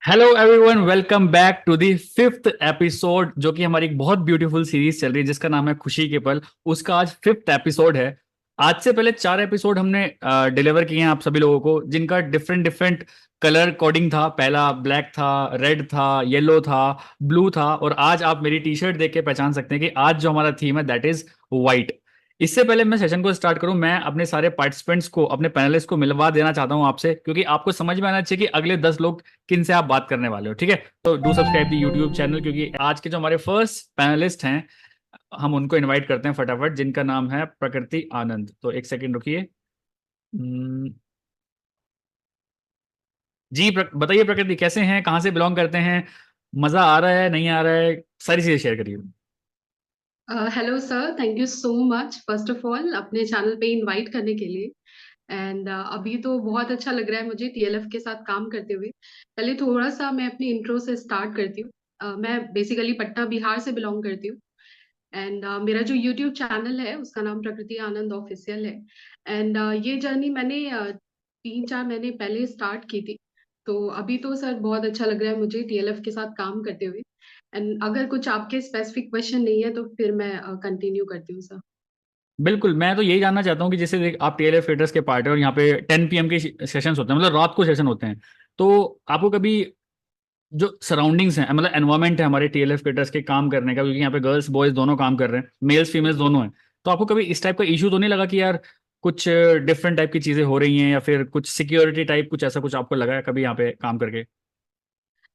Hello everyone, welcome back to the fifth episode, जो कि हमारी एक बहुत ब्यूटीफुल सीरीज चल रही है जिसका नाम है खुशी के पल। उसका आज फिफ्थ एपिसोड है। आज से पहले चार एपिसोड हमने डिलीवर किए हैं आप सभी लोगों को, जिनका डिफरेंट डिफरेंट कलर कोडिंग था। पहला ब्लैक था, रेड था, येलो था, ब्लू था, और आज आप मेरी टी शर्ट देख के पहचान सकते हैं कि आज जो हमारा थीम है दैट इज वाइट। इससे पहले मैं सेशन को स्टार्ट करूं, मैं अपने सारे पार्टिसिपेंट्स को, अपने पैनलिस्ट को मिलवा देना चाहता हूं आपसे, क्योंकि आपको समझ में आना चाहिए कि अगले 10 लोग किन से आप बात करने वाले हो। ठीक है, तो do subscribe the YouTube channel, क्योंकि आज के जो हमारे फर्स्ट पैनलिस्ट हैं हम उनको इनवाइट करते हैं फटाफट, जिनका नाम है प्रकृति आनंद। तो एक सेकंड रुकिए। जी बताइए प्रकृति, कैसे हैं, कहाँ से बिलोंग करते हैं, मजा आ रहा है नहीं आ रहा है, सारी चीजें शेयर करिए। Hello sir, thank you so much first of all अपने चैनल पे इनवाइट करने के लिए। एंड अभी तो बहुत अच्छा लग रहा है मुझे टीएलएफ के साथ काम करते हुए। पहले थोड़ा सा मैं अपनी इंट्रो से स्टार्ट करती हूँ। मैं बेसिकली पटना बिहार से बिलोंग करती हूँ। एंड मेरा जो यूट्यूब चैनल है उसका नाम प्रकृति आनंद ऑफिशियल है। एंड ये जर्नी मैंने 3-4 महीने पहले स्टार्ट की थी। तो अभी तो सर बहुत अच्छा लग रहा है मुझे टीएलएफ के साथ काम करते हुए। एंड अगर कुछ आपके स्पेसिफिक क्वेश्चन नहीं है तो फिर मैं कंटिन्यू करती हूँ सर। बिल्कुल, मैं तो यही जानना चाहता हूँ कि जैसे आप टीएलएफ फिटर्स के पार्ट है और यहाँ पे 10 PM के सेशंस होते हैं, मतलब रात को सेशन होते हैं। तो आपको कभी जो सराउंडिंग्स हैं, मतलब एनवायरमेंट है हमारे टीएलएफ फिटर्स के काम करने का, क्योंकि यहाँ पे गर्ल्स बॉयज दोनों काम कर रहे हैं, मेल्स फीमेल्स दोनों हैं, तो आपको कभी इस टाइप का इशू तो नहीं लगा कि यार कुछ डिफरेंट टाइप की चीजें हो रही हैं, या फिर कुछ सिक्योरिटी टाइप कुछ ऐसा कुछ आपको लगा है कभी यहाँ पे काम करके?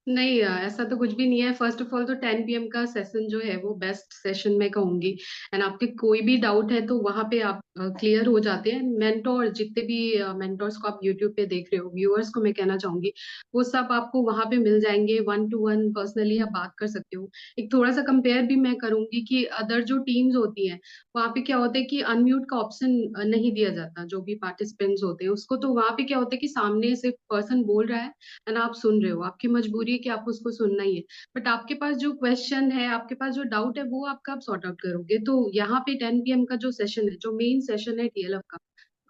नहीं ऐसा तो कुछ भी नहीं है। फर्स्ट ऑफ ऑल तो 10 PM का सेशन जो है वो बेस्ट सेशन मैं कहूंगी। एंड आपके कोई भी डाउट है तो वहां पे आप क्लियर हो जाते हैं। मेंटोर जितने भी मेंटोर्स को आप यूट्यूब पे देख रहे हो, व्यूअर्स को मैं कहना चाहूंगी वो सब आपको वहां पे मिल जाएंगे। 1 to 1 पर्सनली आप बात कर सकते हो। एक थोड़ा सा कंपेयर भी मैं करूंगी कि अदर जो टीम्स होती हैं वहां पे क्या होता है कि अनम्यूट का ऑप्शन नहीं दिया जाता। जो भी पार्टिसिपेंट्स होते हैं उसको, तो वहां पे क्या होता है कि सामने से पर्सन बोल रहा है एंड आप सुन रहे हो, आपकी मजबूरी है कि आपको उसको सुनना ही है। बट आपके पास जो क्वेश्चन है, आपके पास जो डाउट है, वो आपका आप सॉर्ट आउट करोगे। तो यहाँ पे 10 PM का जो सेशन है, जो मेन सेशन है टीएलएफ का,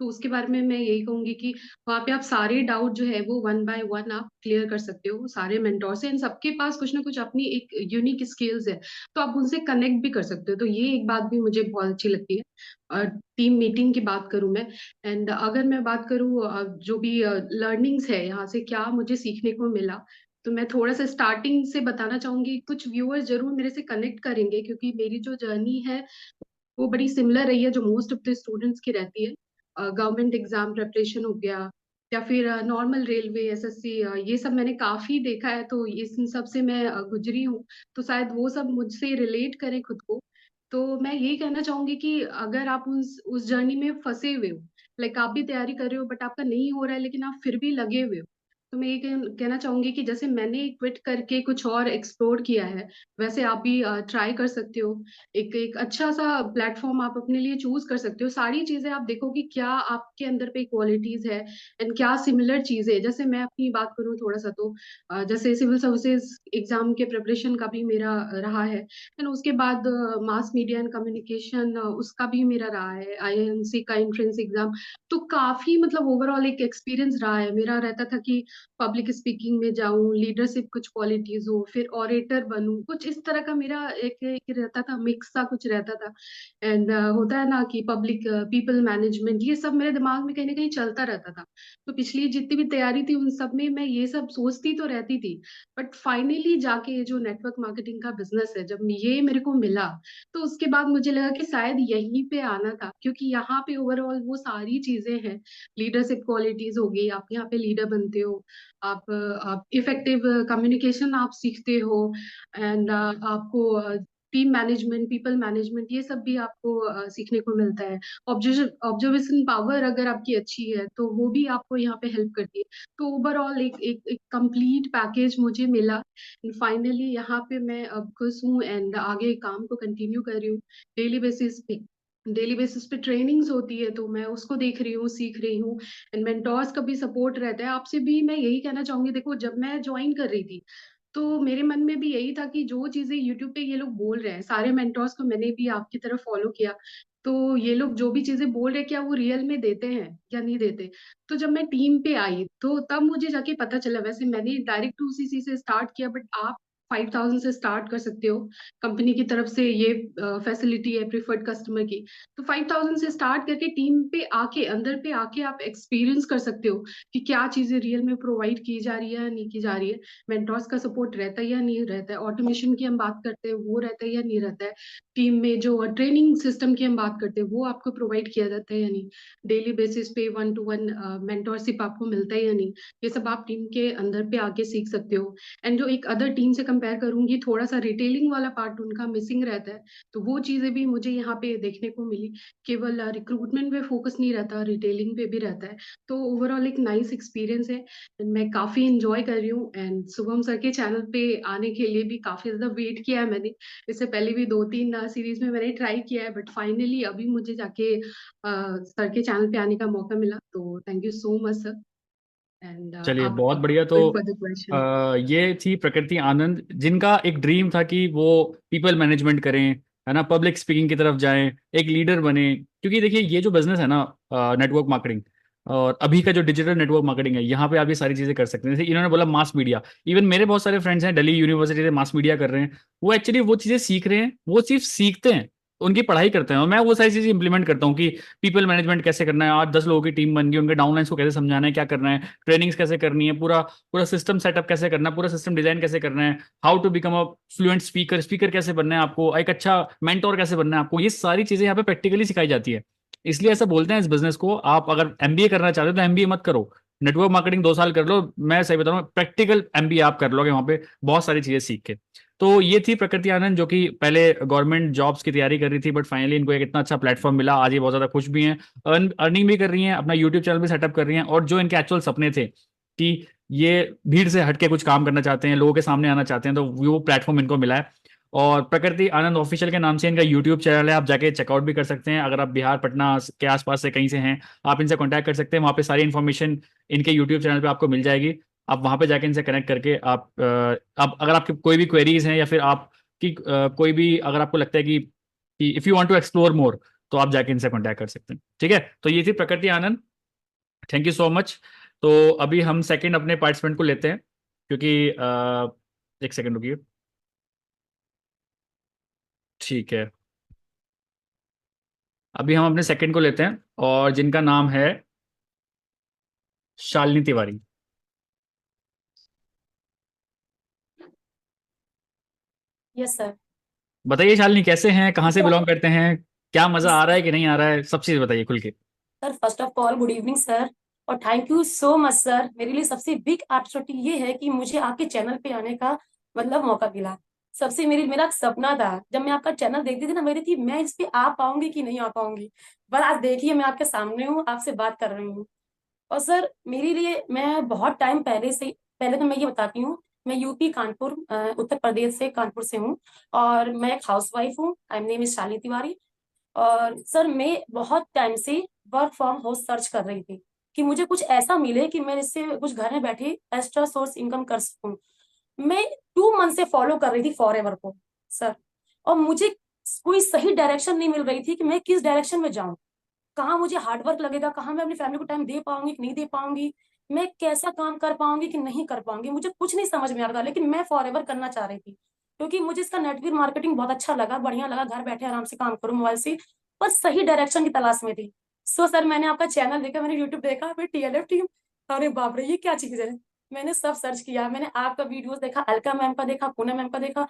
तो उसके बारे में मैं यही कहूंगी कि वहाँ पे आप सारे डाउट जो है वो 1 by 1 आप क्लियर कर सकते हो सारे मेंटोर से। इन सबके पास कुछ ना कुछ अपनी एक यूनिक स्किल्स है, तो आप उनसे कनेक्ट भी कर सकते हो। तो ये एक बात भी मुझे बहुत अच्छी लगती है। और टीम मीटिंग की बात करूं मैं, एंड अगर मैं बात करूं जो भी लर्निंग्स है यहाँ से क्या मुझे सीखने को मिला, तो मैं थोड़ा सा स्टार्टिंग से बताना चाहूंगी। कुछ व्यूअर्स जरूर मेरे से कनेक्ट करेंगे क्योंकि मेरी जो जर्नी है वो बड़ी सिमिलर रही है जो मोस्ट ऑफ द स्टूडेंट्स की रहती है। गवर्नमेंट एग्जाम प्रिपरेशन हो गया, या फिर नॉर्मल रेलवे एसएससी, ये सब मैंने काफी देखा है। तो इस इन सब से मैं गुजरी हूँ, तो शायद वो सब मुझसे रिलेट करें खुद को। तो मैं यही कहना चाहूंगी कि अगर आप उस जर्नी में फंसे हुए हो, लाइक आप भी तैयारी कर रहे हो बट आपका नहीं हो रहा है लेकिन आप फिर भी लगे हुए हो, तो मैं ये कहना चाहूंगी कि जैसे मैंने क्विट करके कुछ और एक्सप्लोर किया है, वैसे आप भी ट्राई कर सकते हो। एक एक अच्छा सा प्लेटफॉर्म आप अपने लिए चूज कर सकते हो। सारी चीजें आप देखो कि क्या आपके अंदर पे क्वालिटीज है एंड क्या सिमिलर चीजें है। जैसे मैं अपनी बात करूँ थोड़ा सा, तो जैसे सिविल सर्विसेज एग्जाम के प्रिपरेशन का भी मेरा रहा है। एंड उसके बाद मास मीडिया एंड कम्युनिकेशन उसका भी मेरा रहा है, आईएमसी का एंट्रेंस एग्जाम। तो काफी मतलब ओवरऑल एक एक्सपीरियंस रहा है मेरा। रहता था कि पब्लिक स्पीकिंग में जाऊं, लीडरशिप कुछ क्वालिटीज हो, फिर ऑरेटर बनूं, कुछ इस तरह का मेरा एक रहता था, मिक्स सा कुछ रहता था। एंड होता है ना कि पब्लिक पीपल मैनेजमेंट, ये सब मेरे दिमाग में कहीं ना कहीं चलता रहता था। तो पिछली जितनी भी तैयारी थी उन सब में मैं ये सब सोचती तो रहती थी। बट फाइनली जाके ये जो नेटवर्क मार्केटिंग का बिजनेस है जब ये मेरे को मिला, तो उसके बाद मुझे लगा कि शायद यहीं पे आना था, क्योंकि यहाँ पे ओवरऑल वो सारी चीजें हैं। लीडरशिप क्वालिटीज हो गई, आप यहाँ पे लीडर बनते हो, आप इफेक्टिव कम्युनिकेशन आप सीखते हो, एंड आपको टीम मैनेजमेंट, पीपल मैनेजमेंट, ये सब भी आपको सीखने को मिलता है। ऑब्जर्वेशन पावर अगर आपकी अच्छी है तो वो भी आपको यहाँ पे हेल्प करती है। तो ओवरऑल एक कंप्लीट पैकेज मुझे मिला। फाइनली यहाँ पे मैं अब खुश हूँ एंड आगे काम को कंटिन्यू कर रही हूँ। डेली बेसिस पे डेली बेसिस पे ट्रेनिंग्स होती है तो मैं उसको देख रही हूँ, सीख रही हूँ। एंड मेंटोर्स का भी सपोर्ट रहता है। आपसे भी मैं यही कहना चाहूंगी, देखो जब मैं ज्वाइन कर रही थी तो मेरे मन में भी यही था कि जो चीजें यूट्यूब पे ये लोग बोल रहे हैं, सारे मेंटोर्स को मैंने भी आपकी तरह फॉलो किया। तो ये लोग जो भी चीजें बोल रहे क्या वो रियल में देते हैं या नहीं देते। तो जब मैं टीम पे आई तो तब मुझे जाके पता चला, वैसे मैंने डायरेक्ट UCC से स्टार्ट किया, बट आप 5000 से स्टार्ट कर सकते हो। कंपनी की तरफ से ये फैसिलिटी है प्रिफर्ड कस्टमर की। तो 5000 से स्टार्ट करके टीम पे आके, अंदर पे आके आप एक्सपीरियंस कर सकते हो कि क्या चीजें रियल में प्रोवाइड की जा रही है या नहीं की जा रही है। मेंटोर्स का सपोर्ट रहता है या नहीं रहता है, ऑटोमेशन की हम बात करते हैं वो रहता है या नहीं रहता है, टीम में जो ट्रेनिंग सिस्टम की हम बात करते हैं वो आपको प्रोवाइड किया जाता है या नहीं, डेली बेसिस पे 1-to-1 मेंटोरशिप आपको मिलता है या नहीं। ये सब आप टीम के अंदर पे आके सीख सकते हो। एंड जो एक अदर टीम से कंपेयर करूंगी, थोड़ा सा रिटेलिंग वाला पार्ट उनका मिसिंग रहता है, तो वो चीजें भी मुझे यहाँ पे देखने को मिली। केवल रिक्रूटमेंट पे फोकस नहीं रहता, रिटेलिंग पे भी रहता है। तो ओवरऑल एक नाइस एक्सपीरियंस है and मैं काफी इंजॉय कर रही हूँ। एंड शुभम सर के चैनल पे आने के लिए भी काफी ज्यादा वेट किया है मैंने। इससे पहले भी 2-3 सीरीज में मैंने ट्राई किया है, बट फाइनली अभी मुझे जाके सर के चैनल पे आने का मौका मिला। तो thank you so much sir. And चलिए आप बहुत बढ़िया। तो गोइंग फॉर द क्वेश्चन। ये थी प्रकृति आनंद, जिनका एक ड्रीम था कि वो पीपल मैनेजमेंट करें, है ना, पब्लिक स्पीकिंग की तरफ जाएं, एक लीडर बने। क्योंकि देखिए ये जो बिजनेस है ना, नेटवर्क मार्केटिंग, और अभी का जो डिजिटल नेटवर्क मार्केटिंग है, यहाँ पे आप ये सारी चीजें कर सकते हैं। जैसे इन्होंने बोला मास मीडिया, इवन मेरे बहुत सारे फ्रेंड्स हैं दिल्ली यूनिवर्सिटी से मास मीडिया कर रहे हैं। वो एक्चुअली वो चीजें सीख रहे हैं, वो सिर्फ सीखते हैं, उनकी पढ़ाई करते हैं, और मैं वो सारी चीजें इंप्लीमेंट करता हूँ कि पीपल मैनेजमेंट कैसे करना है, 8-10 लोगों की टीम बन गई, उनके डाउनलाइंस को कैसे समझाना है, क्या करना है, ट्रेनिंग्स कैसे करनी है, पूरा पूरा सिस्टम सेटअप कैसे करना है, पूरा सिस्टम डिजाइन कैसे करना है, how to become a fluent speaker, speaker कैसे बनना है आपको, एक अच्छा मेंटोर कैसे बनना है आपको, ये सारी चीजें यहाँ पे प्रैक्टिकली सिखाई जाती है। इसलिए ऐसा बोलते हैं इस बिजनेस को, आप अगर एमबीए करना चाहते हो तो एमबीए मत करो, नेटवर्क मार्केटिंग 2 साल कर लो। मैं सही बता रहा हूँ, प्रैक्टिकल एमबीए आप कर लोगे वहाँ पे बहुत सारी चीजें सीख के। तो ये थी प्रकृति आनंद, जो कि पहले गवर्नमेंट जॉब्स की तैयारी कर रही थी, बट फाइनली इनको एक इतना अच्छा प्लेटफॉर्म मिला, आज ये बहुत ज्यादा खुश भी हैं, अर्निंग भी कर रही हैं, अपना यूट्यूब चैनल भी सेटअप कर रही हैं, और जो इनके एक्चुअल सपने थे कि ये भीड़ से हटके कुछ काम करना चाहते हैं, लोगों के सामने आना चाहते हैं, तो वो प्लेटफॉर्म इनको मिला है। और प्रकृति आनंद ऑफिशियल के नाम से इनका यूट्यूब चैनल है, आप जाके चेकआउट भी कर सकते हैं। अगर आप बिहार पटना के आसपास से कहीं से हैं, आप इनसे कांटेक्ट कर सकते हैं, वहाँ पे सारी इन्फॉर्मेशन इनके यूट्यूब चैनल पे आपको मिल जाएगी। आप वहाँ पे जाके इनसे कनेक्ट करके आप अगर आपके कोई भी क्वेरीज हैं, या फिर आप कि कोई भी अगर आपको लगता है कि if you want to explore more, तो आप जाके इनसे कांटेक्ट कर सकते हैं। ठीक है, तो ये थी प्रकृति आनंद, थैंक यू सो मच। तो अभी हम सेकंड अपने पार्टिसिपेंट को लेते हैं, क्योंकि एक सेकंड रुकिए। ठीक है, अभी हम अपने सेकंड को लेते हैं, और जिनका नाम है शालिनी तिवारी। Yes sir. बताइए शालिनी, कैसे हैं, कहाँ से सर बिलोंग करते हैं, क्या मजा आ रहा है कि नहीं आ रहा है, सब चीज बताइए खुल के। First of all good evening sir, और thank you so much sir. मेरे लिए सबसे बिग अपॉर्चुनिटी ये है कि मुझे आपके चैनल पे आने का मतलब मौका मिला। सबसे मेरा सपना था, जब मैं आपका चैनल देखती थी ना, मेरी थी मैं इस पे आ पाऊंगी कि नहीं आ पाऊंगी। पर आज देखिए मैं आपके सामने हूँ, आपसे बात कर रही हूँ। और सर मेरे लिए, मैं बहुत टाइम पहले से, पहले तो मैं ये बताती हूँ, मैं यूपी कानपुर उत्तर प्रदेश से, कानपुर से हूँ। और मैं एक हाउस वाइफ हूँ, I am name is Shalini Tiwari. और सर मैं बहुत टाइम से वर्क फ्रॉम होम सर्च कर रही थी कि मुझे कुछ ऐसा मिले कि मैं इससे कुछ घर में बैठे एक्स्ट्रा सोर्स इनकम कर सकूं। मैं 2 मंथ से फॉलो कर रही थी फॉरएवर को सर, और मुझे कोई सही डायरेक्शन नहीं मिल रही थी कि मैं किस डायरेक्शन में जाऊं, कहाँ मुझे हार्डवर्क लगेगा, कहाँ मैं अपनी फैमिली को टाइम दे पाऊंगी कि नहीं दे पाऊंगी, मैं कैसा काम कर पाऊंगी कि नहीं कर पाऊंगी, मुझे कुछ नहीं समझ में आ रहा था। लेकिन मैं फॉरएवर करना चाह रही थी क्योंकि मुझे इसका नेटवर्क मार्केटिंग बहुत अच्छा लगा, बढ़िया लगा, घर बैठे आराम से काम करूं मोबाइल से। पर सही डायरेक्शन की तलाश में थी। सो सर मैंने आपका चैनल देखा, मैंने यूट्यूब देखा, फिर टीएलएफ टीम, अरे बाप रे ये क्या चीज है। मैंने सब सर्च किया, मैंने आपका वीडियोस देखा, अलका मैम का देखा, पूनम मैम का देखा,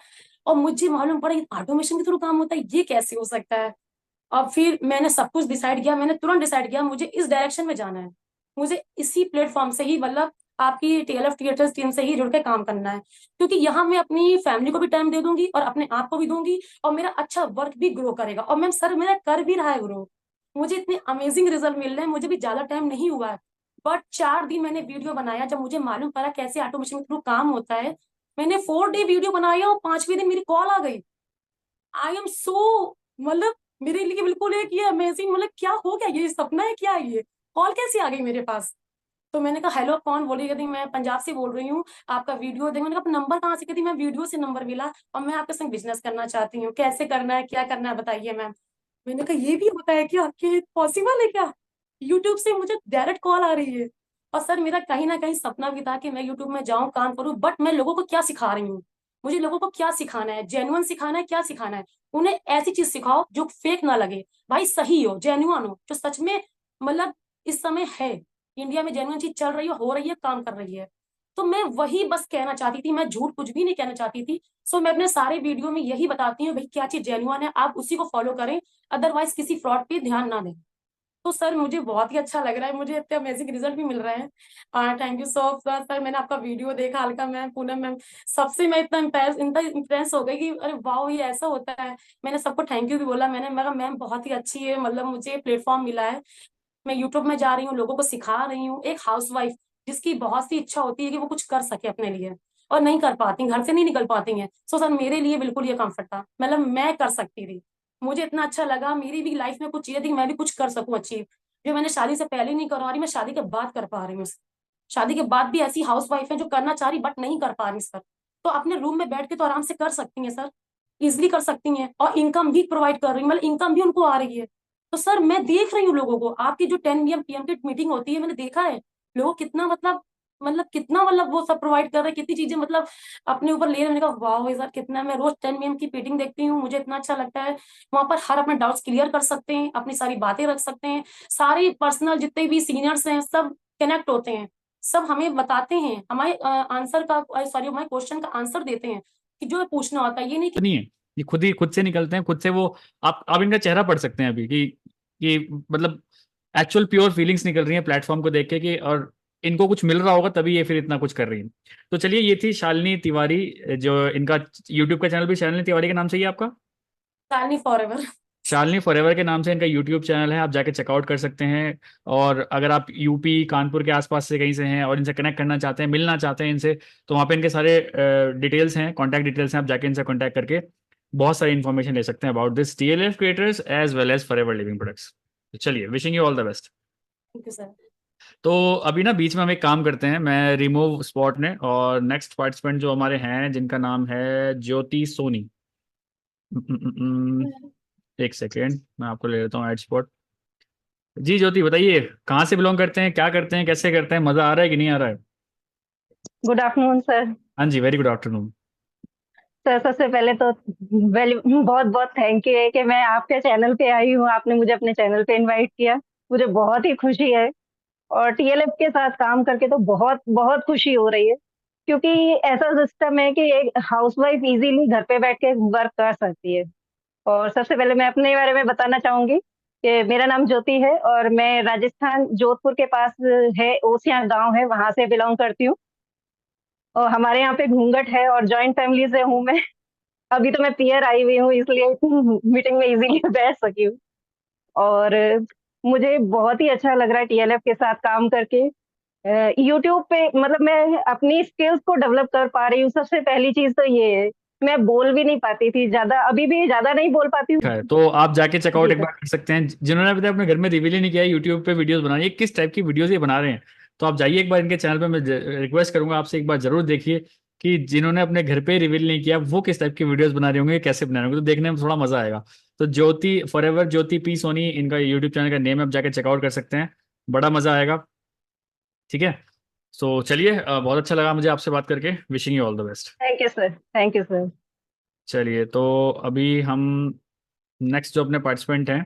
और मुझे मालूम पड़ा ऑटोमेशन के थ्रू काम होता है, ये कैसे हो सकता है। अब फिर मैंने सब कुछ डिसाइड किया, मैंने तुरंत डिसाइड किया मुझे इस डायरेक्शन में जाना है, मुझे इसी प्लेटफॉर्म से ही, मतलब आपकी टीएलएफ थिएटर्स टीम से ही जुड़ के काम करना है। क्योंकि यहाँ मैं अपनी फैमिली को भी टाइम दे दूंगी और अपने आप को भी दूंगी, और मेरा अच्छा वर्क भी ग्रो करेगा। और मैम सर मेरा कर भी रहा है ग्रो, मुझे इतने अमेजिंग रिजल्ट मिल रहे हैं, मुझे भी ज्यादा टाइम नहीं हुआ है। बट 4 दिन मैंने वीडियो बनाया, जब मुझे मालूम पड़ा कैसे ऑटोमेशन के थ्रू काम होता है। मैंने 4 डे वीडियो बनाया और 5वें दिन मेरी कॉल आ गई। आई एम सो, मतलब मेरे लिए बिल्कुल एक ये अमेजिंग, मतलब क्या हो गया, ये सपना है क्या, ये कॉल कैसे आ गई मेरे पास। तो मैंने कहा हेलो कौन बोली, कहती मैं पंजाब से बोल रही हूँ, आपका वीडियो देख। मैंने कहा नंबर कहाँ से, कहती मैं वीडियो से नंबर मिला और मैं आपके संग बिजनेस करना चाहती हूँ, कैसे करना है क्या करना है बताइए मैम। मैंने कहा ये भी होता है क्या, कि पॉसिबल है क्या? यूट्यूब से मुझे डायरेक्ट कॉल आ रही है। और सर मेरा कहीं ना कहीं सपना भी था कि मैं यूट्यूब में जाऊं, काम करूं, बट मैं लोगों को क्या सिखा रही हूँ? मुझे लोगों को क्या सिखाना है? जेन्युइन सिखाना है, क्या सिखाना है? उन्हें ऐसी चीज सिखाओ जो फेक ना लगे, भाई सही हो, जेन्युइन हो, जो सच में मतलब इस समय है, इंडिया में जेन्युइन चीज चल रही है, हो रही है, काम कर रही है। तो मैं वही बस कहना चाहती थी, मैं झूठ कुछ भी नहीं कहना चाहती थी। सो मैं अपने सारे वीडियो में यही बताती हूँ, भाई क्या चीज जेन्युइन है आप उसी को फॉलो करें, अदरवाइज किसी फ्रॉड पे ध्यान ना दें। तो सर मुझे बहुत ही अच्छा लग रहा है, मुझे इतने अमेजिंग रिजल्ट भी मिल रहे हैं। Thank you so much sir. मैंने आपका वीडियो देखा, अलका मैम, पूनम मैम, सबसे मैं इतना इम्प्रेस हो गई कि अरे वाह ये ऐसा होता है। मैंने सबको थैंक यू भी बोला, मैंने मगर मैम बहुत ही अच्छी है, मतलब मुझे प्लेटफॉर्म मिला है, मैं यूट्यूब में जा रही हूँ, लोगों को सिखा रही हूँ। एक हाउसवाइफ जिसकी बहुत सी इच्छा होती है कि वो कुछ कर सके अपने लिए और नहीं कर पाती, घर से नहीं निकल पाती हैं, सो सर मेरे लिए बिल्कुल ये कंफर्ट था, मतलब मैं कर सकती थी। मुझे इतना अच्छा लगा, मेरी भी लाइफ में कुछ चीजें थी, मैं भी कुछ कर सकूं अचीव, जो मैंने शादी से पहले नहीं कर पा रही, मैं शादी के बाद कर पा रही हूँ। शादी के बाद भी ऐसी हाउस वाइफ है जो करना चाह रही बट नहीं कर पा रही सर, तो अपने रूम में बैठ के तो आराम से कर सकती हैं सर, इजिली कर सकती हैं, और इनकम भी प्रोवाइड कर रही है, मतलब इनकम भी उनको आ रही है। तो सर मैं देख रही हूँ लोगों को, आपकी जो 10 PM की मीटिंग होती है, मैंने देखा है लोग कितना मतलब कितना मतलब वो सब प्रोवाइड कर रहे हैं, कितनी चीजें मतलब अपने ऊपर ले रहे हैं। मैंने कहा वाह सर कितना, मैं रोज 10 PM की मीटिंग देखती हूँ, मुझे इतना अच्छा लगता है। वहां पर हर अपने डाउट्स क्लियर कर सकते हैं, अपनी सारी बातें रख सकते हैं, सारे पर्सनल जितने भी सीनियर्स हैं सब कनेक्ट होते हैं, सब हमें बताते हैं, हमारे आंसर का, सॉरी हमारे क्वेश्चन का आंसर देते हैं कि जो पूछना होता है, ये नहीं कि नहीं है, ये खुद ही खुद से निकलते हैं, खुद से वो। आप इनका चेहरा पढ़ सकते हैं अभी कि मतलब एक्चुअल प्योर फीलिंग्स निकल रही हैं प्लेटफॉर्म को देख के, कि और इनको कुछ मिल रहा होगा तभी ये फिर इतना कुछ कर रही हैं। तो चलिए, ये थी शालिनी तिवारी, जो इनका यूट्यूब का चैनल भी शालिनी तिवारी के नाम से ही है आपका। शालिनी फॉरएवर। शालिनी फॉरएवर के नाम से इनका यूट्यूब चैनल है, आप जाके चेकआउट कर सकते हैं। और अगर आप यूपी कानपुर के आसपास से कहीं से हैं और इनसे कनेक्ट करना चाहते हैं, मिलना चाहते हैं इनसे, तो वहाँ पे इनके सारे डिटेल्स हैं, कॉन्टैक्ट डिटेल्स हैं, आप जाके इनसे कॉन्टैक्ट करके बहुत सारी इन्फॉर्मेशन ले सकते हैं about this TLF creators as well as forever living products. तो चलिए, wishing you all the best. Thank you sir. तो अभी ना बीच में हम एक काम करते हैं, मैं रिमूव स्पॉट ने, और नेक्स्ट पार्टिसिपेंट जो हमारे हैं जिनका नाम है ज्योति सोनी। एक सेकेंड, मैं आपको ले लेता हूँ एड स्पॉट। जी ज्योति, बताइए कहाँ से बिलोंग करते हैं, क्या करते हैं, कैसे करते हैं, मजा आ रहा है कि नहीं आ रहा है? Good afternoon sir. हाँ जी, वेरी गुड आफ्टरनून। सर सबसे पहले तो बहुत बहुत थैंक यू है कि मैं आपके चैनल पे आई हूँ, आपने मुझे अपने चैनल पे इनवाइट किया, मुझे बहुत ही खुशी है। और टीएलएफ के साथ काम करके तो बहुत बहुत खुशी हो रही है, क्योंकि ऐसा सिस्टम है कि एक हाउसवाइफ इजीली घर पे बैठ के वर्क कर सकती है। और सबसे पहले मैं अपने बारे में बताना चाहूंगी कि मेरा नाम ज्योति है और मैं राजस्थान जोधपुर के पास है ओसियां गांव है, वहां से बिलोंग करती हूँ। और हमारे यहाँ पे घूंघट है और जॉइंट फैमिली से हूँ मैं। अभी तो मैं पीयर आई हुई हूँ, इसलिए मीटिंग में इजीली बैठ सकी हूँ। और मुझे बहुत ही अच्छा लग रहा है टीएलएफ के साथ काम करके। यूट्यूब पे मतलब मैं अपनी स्किल्स को डेवलप कर पा रही हूँ। सबसे पहली चीज तो ये है, मैं बोल भी नहीं पाती थी ज्यादा, अभी भी ज्यादा नहीं बोल पाती हूँ। है तो आप जाके चेकआउट जी एक सर। बार कर सकते हैं, जिन्होंने अभी तक अपने घर में रिवील ही नहीं किया है यूट्यूब पे वीडियोस बना रहे हैं, ये किस टाइप की वीडियोस ये बना रहे हैं। तो आप जाइए एक बार इनके चैनल पे, मैं रिक्वेस्ट करूंगा आपसे, एक बार जरूर देखिए कि जिन्होंने अपने घर पे रिवील नहीं किया वो किस टाइप की वीडियोस बना रहे होंगे, कैसे बना रहे होंगे, तो देखने में थोड़ा मजा आएगा। तो ज्योति फॉरएवर, ज्योति पी सोनी इनका यूट्यूब चैनल का नेम है, आप जाके चेकआउट कर सकते हैं, बड़ा मजा आएगा। ठीक है, सो चलिए, बहुत अच्छा लगा मुझे आपसे बात करके, wishing you all the best. Thank you sir, thank you sir. चलिए, तो अभी हम नेक्स्ट जो अपने पार्टिसिपेंट हैं,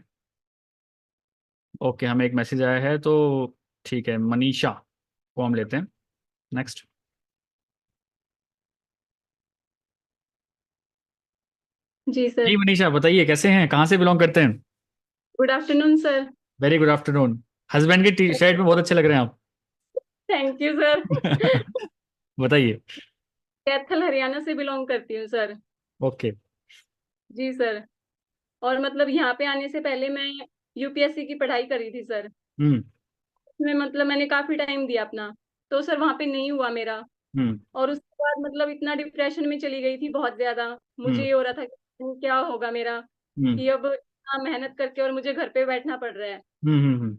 ओके, हमें एक मैसेज आया है, तो ठीक है, मनीषा को हम लेते हैं नेक्स्ट। जी सर। जी मनीषा, बताइए कैसे हैं, कहाँ से बिलोंग करते हैं? Good afternoon sir. Very good afternoon. Husband की टी शर्ट में बहुत अच्छे लग रहे हैं थैंक यू सर। आप। बताइए। कैथल हरियाणा से बिलोंग करती हूँ सर। ओके। जी सर। और मतलब यहाँ पे आने से पहले मैं यूपीएससी की पढ़ाई करी थी सर। हम्म। उसमें मतलब मैंने काफी टाइम दिया अपना, तो सर वहाँ पे नहीं हुआ मेरा। हम्म। और उसके बाद मतलब इतना डिप्रेशन में चली गई थी बहुत ज्यादा। मुझे हम्म। ये हो रहा था कि क्या होगा मेरा, हम्म। कि अब इतना मेहनत करके और मुझे घर पे बैठना पड़ रहा है। हम्म।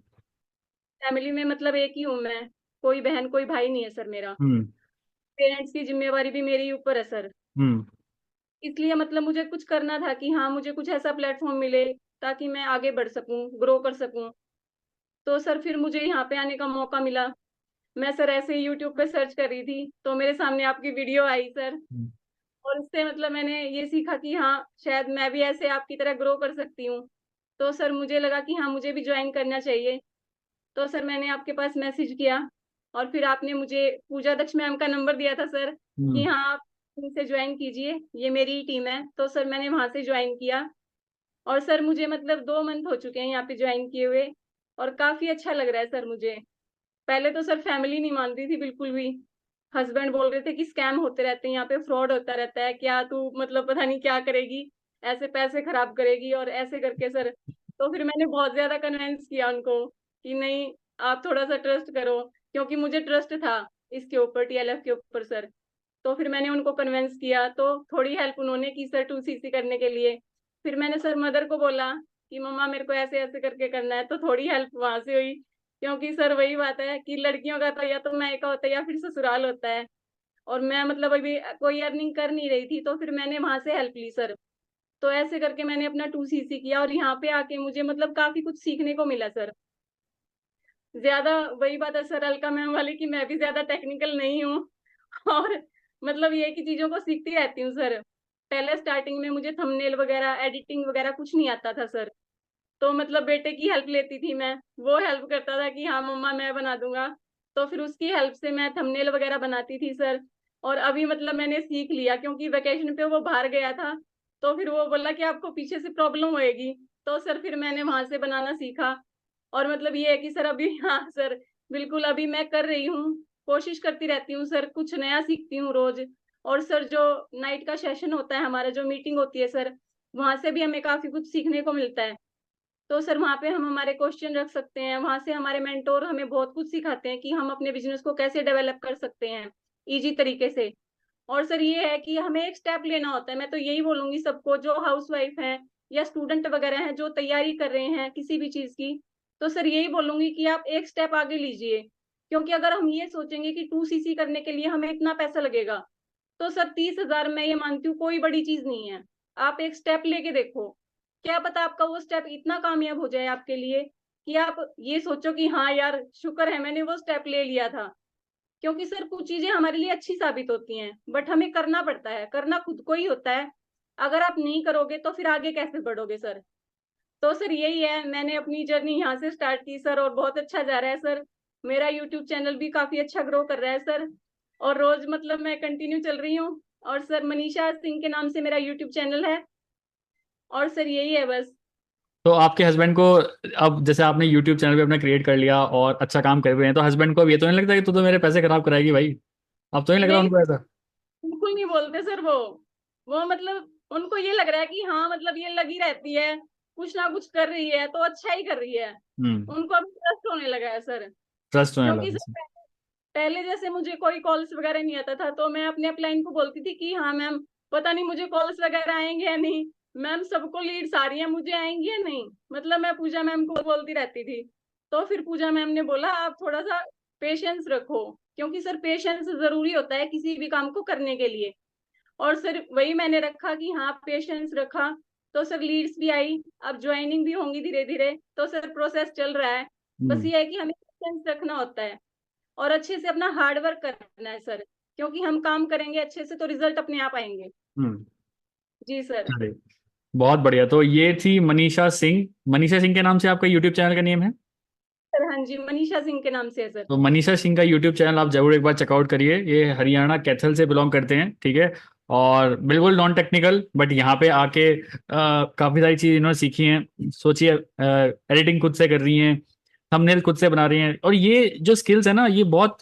फैमिली में मतलब एक ही हूँ मैं, कोई बहन कोई भाई नहीं है सर मेरा। हम्म। पेरेंट्स की जिम्मेवारी भी मेरे ही ऊपर है सर। हम्म। इसलिए मतलब मुझे कुछ करना था कि हाँ मुझे कुछ ऐसा प्लेटफॉर्म मिले ताकि मैं आगे बढ़ सकूं, ग्रो कर सकूं। तो सर फिर मुझे यहाँ पे आने का मौका मिला। मैं सर ऐसे ही यूट्यूब पे सर्च कर रही थी तो मेरे सामने आपकी वीडियो आई सर, और उससे मतलब मैंने ये सीखा कि हाँ शायद मैं भी ऐसे आपकी तरह ग्रो कर सकती हूँ। तो सर मुझे लगा कि हाँ मुझे भी ज्वाइन करना चाहिए। तो सर मैंने आपके पास मैसेज किया और फिर आपने मुझे पूजा दक्ष मैम का नंबर दिया था सर कि हाँ आप इनसे ज्वाइन कीजिए, ये मेरी टीम है। तो सर मैंने वहां से ज्वाइन किया और सर मुझे मतलब 2 मंथ हो चुके हैं यहाँ पे ज्वाइन किए हुए और काफी अच्छा लग रहा है सर मुझे। पहले तो सर फैमिली नहीं मानती थी बिल्कुल भी। हस्बैंड बोल रहे थे कि स्कैम होते रहते हैं यहाँ पे, फ्रॉड होता रहता है, क्या तू मतलब पता नहीं क्या करेगी, ऐसे पैसे खराब करेगी और ऐसे करके सर। तो फिर मैंने बहुत ज्यादा कन्विंस किया उनको कि नहीं आप थोड़ा सा ट्रस्ट करो, क्योंकि मुझे ट्रस्ट था इसके ऊपर, टीएलएफ के ऊपर सर। तो फिर मैंने उनको कन्विंस किया तो थोड़ी हेल्प उन्होंने की सर 2CC करने के लिए। फिर मैंने सर मदर को बोला कि मम्मा मेरे को ऐसे ऐसे करके करना है, तो थोड़ी हेल्प वहां से हुई। क्योंकि सर वही बात है कि लड़कियों का तो या तो मायका होता है या फिर ससुराल होता है, और मैं मतलब अभी कोई अर्निंग कर नहीं रही थी तो फिर मैंने वहां से हेल्प ली सर। तो ऐसे करके मैंने अपना 2CC किया और यहाँ पे आके मुझे मतलब काफी कुछ सीखने को मिला सर। ज्यादा वही बात है सर अलका मैम वाली कि मैं भी ज्यादा टेक्निकल नहीं हूँ और मतलब ये की चीजों को सीखती रहती हूँ सर। पहले स्टार्टिंग में मुझे थंबनेल वगैरह एडिटिंग वगैरह कुछ नहीं आता था सर। तो मतलब बेटे की हेल्प लेती थी मैं, वो हेल्प करता था कि हाँ मम्मा मैं बना दूंगा। तो फिर उसकी हेल्प से मैं थंबनेल वगैरह बनाती थी सर। और अभी मतलब मैंने सीख लिया क्योंकि वेकेशन पे वो बाहर गया था, तो फिर वो बोला कि आपको पीछे से प्रॉब्लम होएगी। तो सर फिर मैंने वहां से बनाना सीखा। और मतलब ये है कि सर अभी हाँ सर बिल्कुल अभी मैं कर रही हूँ, कोशिश करती रहती हूँ सर, कुछ नया सीखती हूँ रोज। और सर जो नाइट का सेशन होता है हमारा, जो मीटिंग होती है सर, वहां से भी हमें काफी कुछ सीखने को मिलता है। तो सर वहाँ पे हम हमारे क्वेश्चन रख सकते हैं, वहां से हमारे मेंटोर हमें बहुत कुछ सिखाते हैं कि हम अपने बिजनेस को कैसे डेवलप कर सकते हैं इजी तरीके से। और सर ये है कि हमें एक स्टेप लेना होता है। मैं तो यही बोलूंगी सबको जो हाउसवाइफ हैं या स्टूडेंट वगैरह हैं जो तैयारी कर रहे हैं किसी भी चीज की, तो सर यही बोलूंगी कि आप एक स्टेप आगे लीजिए। क्योंकि अगर हम ये सोचेंगे कि 2CC करने के लिए हमें इतना पैसा लगेगा, तो सर 30,000 मैं ये मानती हूँ कोई बड़ी चीज नहीं है। आप एक स्टेप लेके देखो, क्या पता आपका वो स्टेप इतना कामयाब हो जाए आपके लिए कि आप ये सोचो कि हाँ यार शुक्र है मैंने वो स्टेप ले लिया था। क्योंकि सर कुछ चीजें हमारे लिए अच्छी साबित होती हैं बट हमें करना पड़ता है, करना खुद को ही होता है। अगर आप नहीं करोगे तो फिर आगे कैसे बढ़ोगे सर। तो सर यही है, मैंने अपनी जर्नी यहाँ से स्टार्ट की सर और बहुत अच्छा जा रहा है सर। मेरा यूट्यूब चैनल भी काफी अच्छा ग्रो कर रहा है सर, और रोज मतलब मैं कंटिन्यू चल रही हूँ। और सर मनीषा सिंह के नाम से मेरा यूट्यूब चैनल है। और सर यही है बस। तो आपके हस्बैंड को, अब जैसे आपने यूट्यूब चैनल भी अपना क्रिएट कर लिया और अच्छा काम कर रहे हैं, तो हस्बैंड को अब ये तो नहीं लगता कि तू तो मेरे पैसे खराब कराएगी भाई? अब तो नहीं लग रहा नहीं उनको ऐसा? बिल्कुल नहीं बोलते सर वो मतलब उनको ये लग रहा है कि हाँ मतलब ये लगी रहती है, कुछ ना कुछ कर रही है तो अच्छा ही कर रही है। उनको अभी ट्रस्ट होने लगा है सर। ट्रस्ट होने क्योंकि लगा। सर पहले जैसे मुझे कोई कॉल्स वगैरह नहीं आता था तो मैं अपने अपलाइन को बोलती थी कि हाँ मैम पता नहीं मुझे कॉल्स वगैरह आएंगे या नहीं, मैम सबको लीड्स आ रही है मुझे आएंगी या नहीं, मतलब मैं पूजा मैम को बोलती रहती थी। तो फिर पूजा मैम ने बोला आप थोड़ा सा पेशेंस रखो, क्योंकि सर पेशेंस जरूरी होता है किसी भी काम को करने के लिए। और सर वही मैंने रखा कि हाँ पेशेंस रखा। तो सर लीड्स भी आई, अब ज्वाइनिंग भी होंगी धीरे धीरे, तो सर प्रोसेस चल रहा है। बस ये है कि हमें पेशेंस रखना होता है और अच्छे से अपना हार्ड वर्क करना है सर, क्योंकि हम काम करेंगे अच्छे से तो रिजल्ट अपने आप आएंगे। हम्म। जी सर। अरे बहुत बढ़िया। तो ये थी मनीषा सिंह। मनीषा सिंह के नाम से आपका यूट्यूब चैनल का नेम है? सर हाँ जी मनीषा सिंह के नाम से है सर। तो मनीषा सिंह का यूट्यूब चैनल आप जरूर एक बार चेकआउट करिए। ये हरियाणा कैथल से बिलोंग करते हैं, ठीक है। और बिल्कुल नॉन टेक्निकल, बट यहाँ पे आके काफ़ी सारी चीज़ इन्होंने सीखी हैं। सोचिए एडिटिंग खुद से कर रही हैं, थंबनेल खुद से बना रही हैं। और ये जो स्किल्स है ना, ये बहुत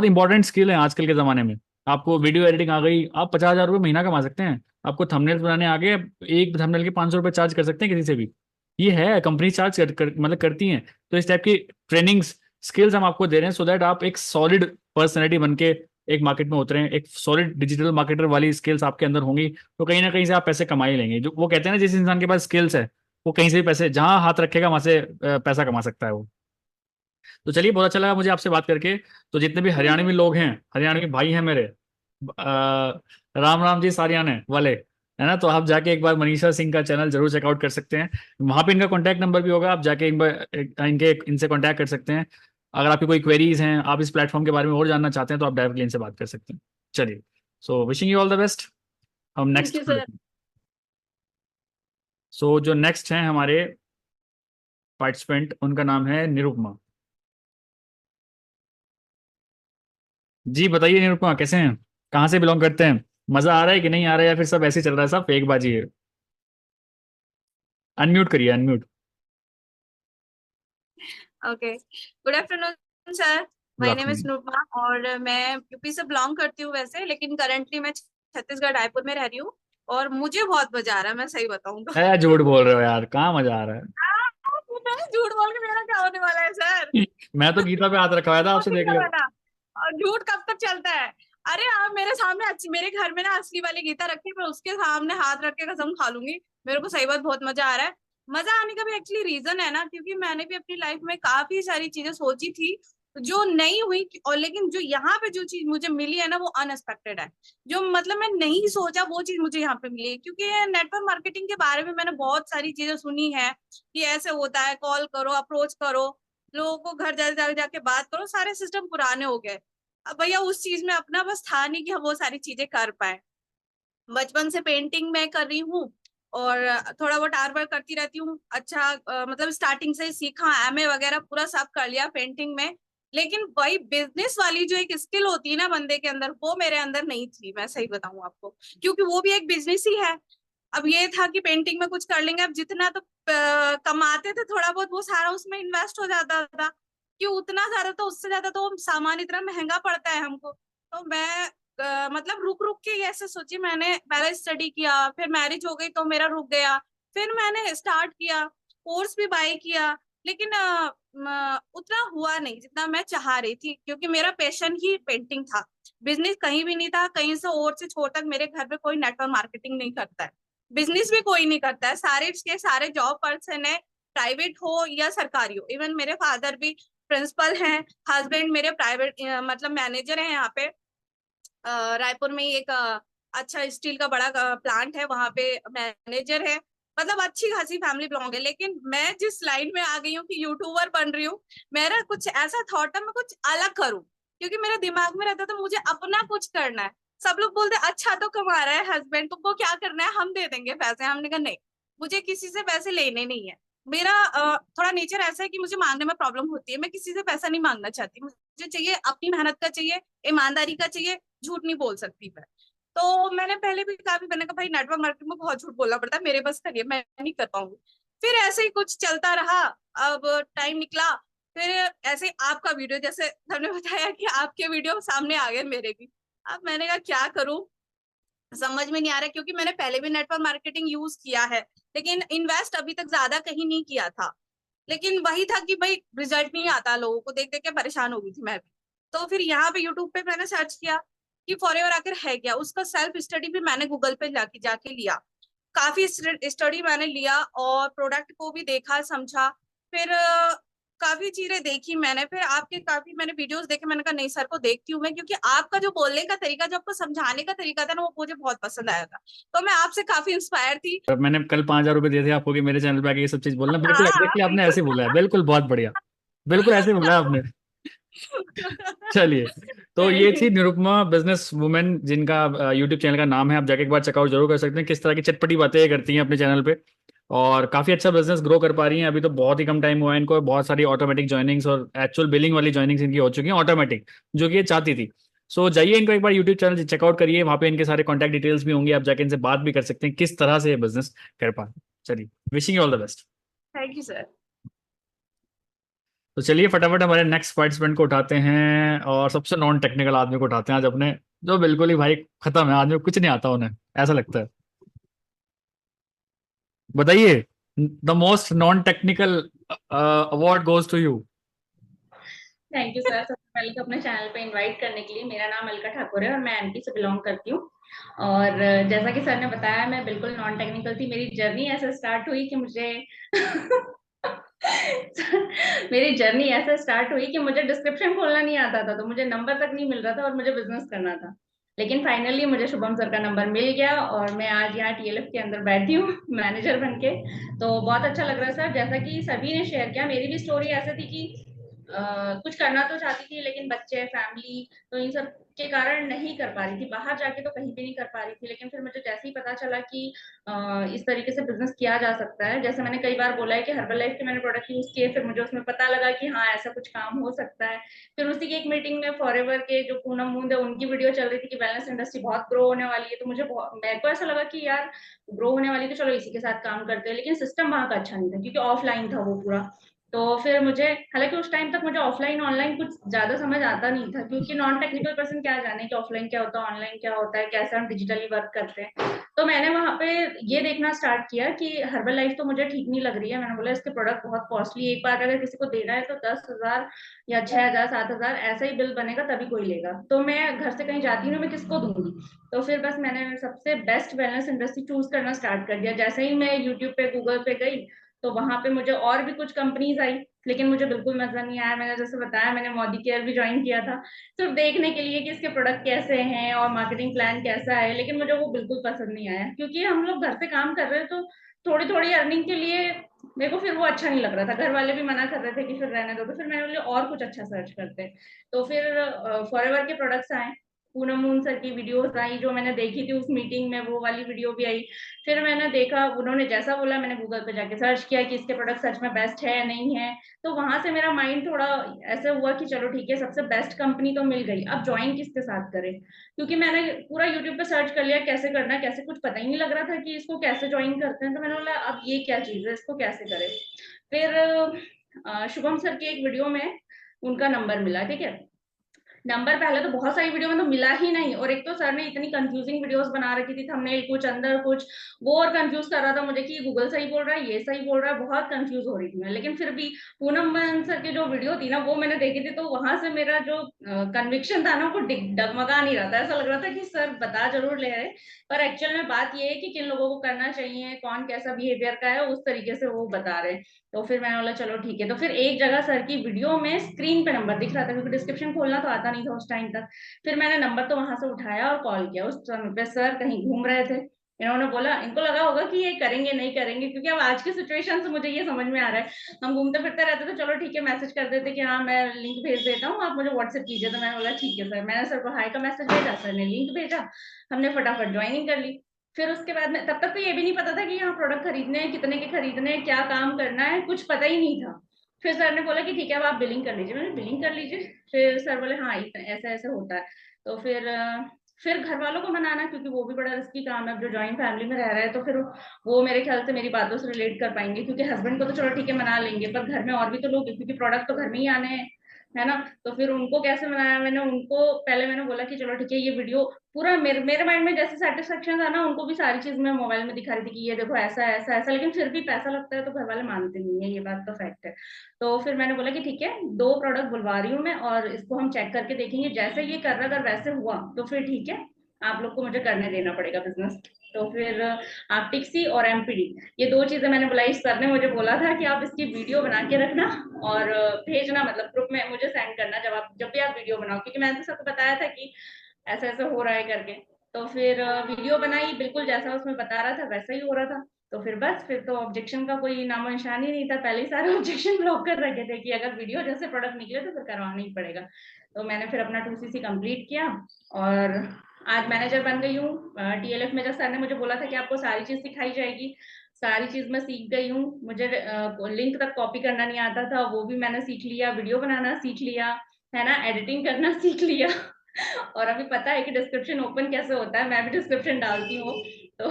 इंपॉर्टेंट स्किल है आजकल के ज़माने में। आपको वीडियो एडिटिंग आ गई, आप 50,000 रुपये महीना कमा सकते हैं। आपको थंबनेल्स बनाने आ गए, एक थंबनेल के 500 रुपये चार्ज कर सकते हैं किसी से भी। ये है, कंपनी चार्ज मतलब करती हैं। तो इस टाइप की ट्रेनिंग्स स्किल्स हम आपको दे रहे हैं सो दैट आप एक सॉलिड पर्सनैलिटी बन के एक मार्केट में उतरें। एक सॉलिड डिजिटल मार्केटर वाली स्किल्स आपके अंदर होंगी तो कहीं ना कहीं से आप पैसे कमा ही लेंगे। जो वो कहते हैं ना, जिस इंसान के पास स्किल्स है वो कहीं से भी पैसे, जहां हाथ रखेगा वहां से पैसा कमा सकता है वो। तो चलिए, बहुत अच्छा लगा मुझे आपसे बात करके। तो जितने भी हरियाणवी लोग हैं, हरियाणवी भाई हैं मेरे, राम राम जी सारियाने वाले, है ना। तो आप जाके एक बार मनीषा सिंह का चैनल जरूर चेकआउट कर सकते हैं, वहां पे इनका कॉन्टैक्ट नंबर भी होगा, आप जाके इनसे कॉन्टैक्ट कर सकते हैं। अगर आपकी कोई क्वेरीज हैं, आप इस प्लेटफॉर्म के बारे में और जानना चाहते हैं, तो आप डायरेक्टली इनसे बात कर सकते हैं। चलिए, so wishing you all the best. हम थैंक नेक्स्ट यू सर। सो जो नेक्स्ट हैं हमारे पार्टिसिपेंट, उनका नाम है निरुपमा जी। बताइए निरुपमा, कैसे हैं, कहाँ से बिलोंग करते हैं, मजा आ रहा है कि नहीं आ रहा है, या फिर सब ऐसे ही चल रहा है, सब फेक बाजी है। अनम्यूट करिए, unmute. Okay, good afternoon sir. Good my name is afternoon. Nurma और मैं यूपी से बिलोंग करती हूँ वैसे, लेकिन करंटली मैं छत्तीसगढ़ रायपुर में रह रही हूँ। और मुझे बहुत मजा आ रहा है, मैं सही बताऊँ तो। झूठ बोल रहे हो यार, कहाँ मजा आ रहा है। झूठ बोल के मेरा क्या होने वाला है सर? मैं तो गीता पे हाथ रखवाया था आपसे, नहीं देख लो। करवाना। और झूठ कब तक चलता है? अरे आप मेरे सामने मेरे घर में ना असली वाली गीता रखी, मैं उसके सामने हाथ रख के कसम खा लूंगी। मेरे को सही बात बहुत मजा आ रहा है। मजा आने का भी एक्चुअली रीजन है ना, क्योंकि मैंने भी अपनी लाइफ में काफी सारी चीजें सोची थी जो नहीं हुई, और लेकिन जो यहाँ पे जो चीज मुझे मिली है ना, वो अनएक्सपेक्टेड है। जो मतलब मैं नहीं सोचा वो चीज मुझे यहाँ पे मिली है, क्योंकि नेटवर्क मार्केटिंग के बारे में मैंने बहुत सारी चीजें सुनी है कि ऐसे होता है, कॉल करो, अप्रोच करो, लोगों को घर जाके बात करो, सारे सिस्टम पुराने हो गए। अब भैया उस चीज में अपना बस था नहीं कि हम वो सारी चीजें कर पाए। बचपन से पेंटिंग मैं कर रही हूँ और थोड़ा बहुत आर्ट वर्क करती रहती हूँ। अच्छा, मतलब स्टार्टिंग से ही सीखा, एमए वगैरह पूरा सब कर लिया पेंटिंग में। लेकिन वही बिजनेस वाली जो एक स्किल होती है ना बंदे के अंदर, वो मेरे अंदर नहीं थी, मैं सही बताऊं आपको, क्योंकि वो भी एक बिजनेस ही है। अब ये था कि पेंटिंग में कुछ कर लेंगे, अब जितना तो कमाते थे थोड़ा बहुत, वो सारा उसमें इन्वेस्ट हो जाता था कि उतना ज्यादा, तो उससे ज्यादा तो सामान इतना महंगा पड़ता है हमको। तो मैं मतलब रुक रुक के ऐसे सोची, मैंने पहले स्टडी किया, फिर मैरिज हो गई तो मेरा रुक गया। फिर मैंने स्टार्ट किया, कोर्स भी बाय किया, लेकिन उतना हुआ नहीं जितना मैं चाह रही थी, क्योंकि मेरा पैशन ही पेंटिंग था। बिजनेस कहीं भी नहीं था, कहीं से और से छोर तक मेरे घर पे कोई नेटवर्क मार्केटिंग नहीं करता है, बिजनेस भी कोई नहीं करता है। सारे के सारे जॉब पर्सन है, प्राइवेट हो या सरकारी हो। इवन मेरे फादर भी प्रिंसिपल हैं, हस्बैंड मेरे प्राइवेट मतलब मैनेजर हैं यहाँ पे। रायपुर में ही एक अच्छा स्टील का बड़ा प्लांट है, वहां पे मैनेजर है। मतलब अच्छी खासी फैमिली बिलोंग है। लेकिन मैं जिस लाइन में आ गई हूँ कि यूट्यूबर बन रही हूँ, मेरा कुछ ऐसा थॉट है मैं कुछ अलग करूँ, क्योंकि मेरे दिमाग में रहता था मुझे अपना कुछ करना है। सब लोग बोलते अच्छा तो कमा रहा है हस्बैंड, तुमको क्या करना है, हम दे देंगे पैसे। हमने कहा नहीं, मुझे किसी से पैसे लेने नहीं है। मेरा थोड़ा नेचर ऐसा है कि मुझे मांगने में प्रॉब्लम होती है, मैं किसी से पैसा नहीं मांगना चाहती। मुझे चाहिए अपनी मेहनत का चाहिए, ईमानदारी का चाहिए, झूठ नहीं बोल सकती मैं। तो मैंने पहले भी कहा, मैंने कहा भाई नेटवर्क मार्केटिंग में बहुत झूठ बोलना पड़ता है, मेरे बस करिए, मैं नहीं कर पाऊंगी। फिर ऐसे ही कुछ चलता रहा, अब टाइम निकला। फिर ऐसे ही आपका वीडियो, जैसे हमने बताया कि आपके वीडियो सामने आ गए मेरे भी। अब मैंने कहा क्या करूं, समझ में नहीं आ रहा, क्योंकि मैंने पहले भी नेटवर्क मार्केटिंग यूज किया है, लेकिन इन्वेस्ट अभी तक ज्यादा कहीं नहीं किया था। लेकिन वही था कि भाई रिजल्ट नहीं आता, लोगों को देख देख के परेशान हो गई थी मैं भी। तो फिर यहाँ पे यूट्यूब पे मैंने सर्च किया कि फॉरएवर आखिर है क्या, उसका सेल्फ स्टडी भी मैंने गूगल पे जाके लिया। काफी स्टडी मैंने लिया और प्रोडक्ट को भी देखा समझा। फिर काफी चीजें देखी मैंने, फिर आपके काफी मैंने वीडियोस देखे। मैंने कहा नहीं, सर को देखती हूँ मैं, क्योंकि आपका जो बोलने का तरीका, जो आपको समझाने का तरीका था ना, वो मुझे बहुत पसंद आया था। तो मैं आपसे काफी इंस्पायर थी। मैंने कल 5,000 रुपए दिए थे आपको कि मेरे चैनल पे आके ये सब चीज बोलना, बिल्कुल हाँ एग्जैक्टली आपने ऐसे बोला है, बिल्कुल। बिल्कुल बहुत बढ़िया, बिल्कुल ऐसे बोला है आपने। चलिए, तो ये थी निरुपमा, बिजनेस वुमेन, जिनका यूट्यूब चैनल का नाम है, आप जाके एक बार चेकआउट जरूर कर सकते हैं। किस तरह की चटपटी बातें करती हैं अपने चैनल पे, और काफी अच्छा बिजनेस ग्रो कर पा रही हैं। अभी तो बहुत ही कम टाइम हुआ है इनको, बहुत सारी ऑटोमेटिक ज्वाइनिंग्स और एक्चुअल बिलिंग वाली ज्वाइनिंग्स इनकी हो चुकी हैं, ऑटोमेटिक, जो कि ये चाहती थी। सो जाइए, इनको एक बार यूट्यूब चैनल चेकआउट करिए, वहाँ पे इनके सारे कॉन्टैक्ट डिटेल्स भी होंगे, आप जाके इनसे बात भी कर सकते हैं किस तरह से ये बिजनेस कर पाए। चलिए, wishing you all the best. Thank you sir. तो चलिए फटाफट हमारे नेक्स्ट पार्टिसिपेंट को उठाते हैं, और सबसे नॉन टेक्निकल आदमी को उठाते हैं आज अपने, जो बिल्कुल ही भाई खत्म है, आदमी को कुछ नहीं आता उन्हें, ऐसा लगता है। बताइए, the most non technical award goes to you. Thank you sir, सबसे पहले तो अपने चैनल पे इनवाइट करने के लिए। मेरा नाम अलका ठाकुर है और मैं एमपी से बिलोंग करती हूँ। और जैसा कि सर ने बताया, मैं बिल्कुल नॉन टेक्निकल थी। मेरी जर्नी ऐसे स्टार्ट हुई कि मुझे मेरी जर्नी ऐसे स्टार्ट हुई कि मुझे डिस्क्रिप्शन खोलना नहीं आता था, तो मुझे नंबर तक नहीं मिल रहा था और मुझे बिजनेस करना था। लेकिन फाइनली मुझे शुभम सर का नंबर मिल गया और मैं आज यहाँ TLF के अंदर बैठी हूँ मैनेजर बन के। तो बहुत अच्छा लग रहा है सर। जैसा कि सभी ने शेयर किया, मेरी भी स्टोरी ऐसे थी कि कुछ करना तो चाहती थी, लेकिन बच्चे, फैमिली, तो इन सब के कारण नहीं कर पा रही थी। बाहर जाके तो कहीं भी नहीं कर पा रही थी। लेकिन फिर मुझे जैसे ही पता चला कि इस तरीके से बिजनेस किया जा सकता है, जैसे मैंने कई बार बोला है कि हर्बल लाइफ के मैंने प्रोडक्ट यूज किए, फिर मुझे उसमें पता लगा कि हाँ ऐसा कुछ काम हो सकता है। फिर उसी की एक मीटिंग में फॉरएवर के जो पूनम मूंद है उनकी वीडियो चल रही थी कि वेलनेस इंडस्ट्री बहुत ग्रो होने वाली है। तो मेरे को ऐसा लगा कि यार ग्रो होने वाली, तो चलो इसी के साथ काम करते हैं। लेकिन सिस्टम वहां का अच्छा नहीं था क्योंकि ऑफलाइन था वो पूरा। तो फिर मुझे, हालांकि उस टाइम तक मुझे ऑफलाइन ऑनलाइन कुछ ज्यादा समझ आता नहीं था, क्योंकि नॉन टेक्निकल पर्सन क्या जाने कि ऑफलाइन क्या होता है, ऑनलाइन क्या होता है, कैसे हम डिजिटली वर्क करते हैं। तो मैंने वहां पे ये देखना स्टार्ट किया कि हर्बल लाइफ तो मुझे ठीक नहीं लग रही है। मैंने बोला इसके प्रोडक्ट बहुत कॉस्टली, एक बार अगर किसी को देना है तो 10,000 या 6,000 7,000 ऐसा ही बिल बनेगा तभी कोई लेगा। तो मैं घर से कहीं जाती हूँ, मैं किसको दूंगी। तो फिर बस मैंने सबसे बेस्ट वेलनेस इंडस्ट्री चूज करना स्टार्ट कर दिया। जैसे ही मैं यूट्यूब पे, गूगल पे गई, तो वहां पे मुझे और भी कुछ कंपनीज आई, लेकिन मुझे बिल्कुल मजा नहीं आया। मैंने जैसे बताया, मैंने मोदी केयर भी ज्वाइन किया था सिर्फ देखने के लिए कि इसके प्रोडक्ट कैसे हैं और मार्केटिंग प्लान कैसा है, लेकिन मुझे वो बिल्कुल पसंद नहीं आया। क्योंकि हम लोग घर से काम कर रहे हैं तो थोड़ी थोड़ी अर्निंग के लिए मेरे को फिर वो अच्छा नहीं लग रहा था। घर वाले भी मना कर रहे थे कि फिर रहने दो। तो फिर मैंने बोले और कुछ अच्छा सर्च करते हैं। तो फिर फॉरएवर के प्रोडक्ट्स आए, पूनम मून सर की वीडियोस आई जो मैंने देखी थी उस मीटिंग में, वो वाली वीडियो भी आई। फिर मैंने देखा उन्होंने जैसा बोला, मैंने गूगल पे जाके सर्च किया कि इसके प्रोडक्ट सच में बेस्ट है या नहीं है। तो वहां से मेरा माइंड थोड़ा ऐसे हुआ कि चलो ठीक है, सबसे बेस्ट कंपनी तो मिल गई, अब ज्वाइन किसके साथ करें। क्योंकि मैंने पूरा यूट्यूब पे सर्च कर लिया कैसे करना है, कैसे, कुछ पता ही नहीं लग रहा था कि इसको कैसे ज्वाइन करते हैं। तो मैंने बोला अब ये क्या चीज है, इसको कैसे करें। फिर शुभम सर की एक वीडियो में उनका नंबर मिला, ठीक है। नंबर पहले तो बहुत सारी वीडियो में तो मिला ही नहीं, और एक तो सर ने इतनी कंफ्यूजिंग वीडियोस बना रखी थी, थंबनेल कुछ अंदर कुछ, वो और कंफ्यूज कर रहा था मुझे कि गूगल सही बोल रहा है, ये सही बोल रहा है, बहुत कंफ्यूज हो रही थी मैं। लेकिन फिर भी पूनम सर की जो वीडियो थी ना वो मैंने देखी थी, तो वहां से मेरा जो कन्विक्शन था ना वो डगमगा नहीं रहा था। ऐसा लग रहा था कि सर बता जरूर ले रहे, पर एक्चुअल में बात ये है कि किन लोगों को करना चाहिए, कौन कैसा बिहेवियर का है, उस तरीके से वो बता रहे। तो फिर मैंने बोला चलो ठीक है। तो फिर एक जगह सर की वीडियो में स्क्रीन पे नंबर दिख रहा था, क्योंकि डिस्क्रिप्शन खोलना तो आता नहीं था उस टाइम तक। फिर मैंने नंबर तो वहां से उठाया और कॉल किया। उस समय पे सर कहीं घूम रहे थे। इन्होंने बोला, इनको लगा होगा कि ये करेंगे नहीं करेंगे, क्योंकि अब आज की सिचुएशन से मुझे ये समझ में आ रहा है, हम घूमते फिरते रहते तो चलो ठीक है मैसेज कर देते कि हाँ मैं लिंक भेज देता हूँ, आप मुझे व्हाट्सएप कीजिए। तो मैंने बोला ठीक है सर। मैंने सर को हाई का मैसेज भेजा, सर ने लिंक भेजा, हमने फटाफट ज्वाइनिंग कर ली। फिर उसके बाद में, तब तक तो ये भी नहीं पता था कि यहाँ प्रोडक्ट खरीदने हैं, कितने के खरीदने हैं, क्या काम करना है, कुछ पता ही नहीं था। फिर सर ने बोला कि ठीक है अब आप बिलिंग कर लीजिए। मैंने बिलिंग कर लीजिए। फिर सर बोले हाँ ऐसा ऐसा होता है। तो फिर घर वालों को मनाना, क्योंकि वो भी बड़ा रिस्की काम है। अब जो जॉइंट फैमिली में रह रहे हैं तो फिर वो मेरे ख्याल से मेरी बातों से रिलेट कर पाएंगे, क्योंकि हस्बैंड को तो चलो ठीक है मना लेंगे, पर घर में और भी तो लोग हैं, क्योंकि प्रोडक्ट तो घर में ही आने हैं, है ना। तो फिर उनको कैसे मनाया, मैंने उनको पहले मैंने बोला कि चलो ठीक है, ये वीडियो पूरा मेरे माइंड में जैसे सेटिस्फेक्शन था ना, उनको भी सारी चीज मैं मोबाइल में दिखा रही थी कि ये देखो ऐसा ऐसा ऐसा। लेकिन फिर भी पैसा लगता है तो घर वाले मानते नहीं है, ये बात तो फैक्ट है। तो फिर मैंने बोला कि ठीक है 2 प्रोडक्ट बुलवा रही हूँ मैं, और इसको हम चेक करके देखेंगे, जैसे ये कर रहा, अगर वैसे हुआ तो फिर ठीक है, आप लोग को मुझे करने देना पड़ेगा बिजनेस। तो फिर आप टिक्सी और एमपीडी, ये 2 चीजें मैंने बुलाई। सर ने मुझे बोला था कि आप इसकी वीडियो बना के रखना और भेजना, मतलब ग्रुप में मुझे सेंड करना जब भी आप वीडियो बनाओ, क्योंकि मैंने तो सबको बताया था कि ऐसा ऐसा हो रहा है करके। तो फिर वीडियो बनाई, बिल्कुल जैसा उसमें बता रहा था वैसा ही हो रहा था। तो फिर बस, फिर तो ऑब्जेक्शन का कोई नामो निशान ही नहीं था। पहले ही सारे ऑब्जेक्शन ब्लॉक कर रखे थे कि अगर वीडियो जैसे प्रोडक्ट निकले तो फिर करवाना ही पड़ेगा। तो मैंने फिर अपना 2cc कंप्लीट किया और आज मैनेजर बन गई हूँ। TLF में जब सर ने मुझे बोला था कि आपको सारी चीज सिखाई जाएगी, सारी चीज मैं सीख गई हूँ। मुझे लिंक तक कॉपी करना नहीं आता था, वो भी मैंने सीख लिया। वीडियो बनाना सीख लिया, है ना, एडिटिंग करना सीख लिया। और अभी पता है कि डिस्क्रिप्शन ओपन कैसे होता है, मैं भी डिस्क्रिप्शन डालती हूँ। तो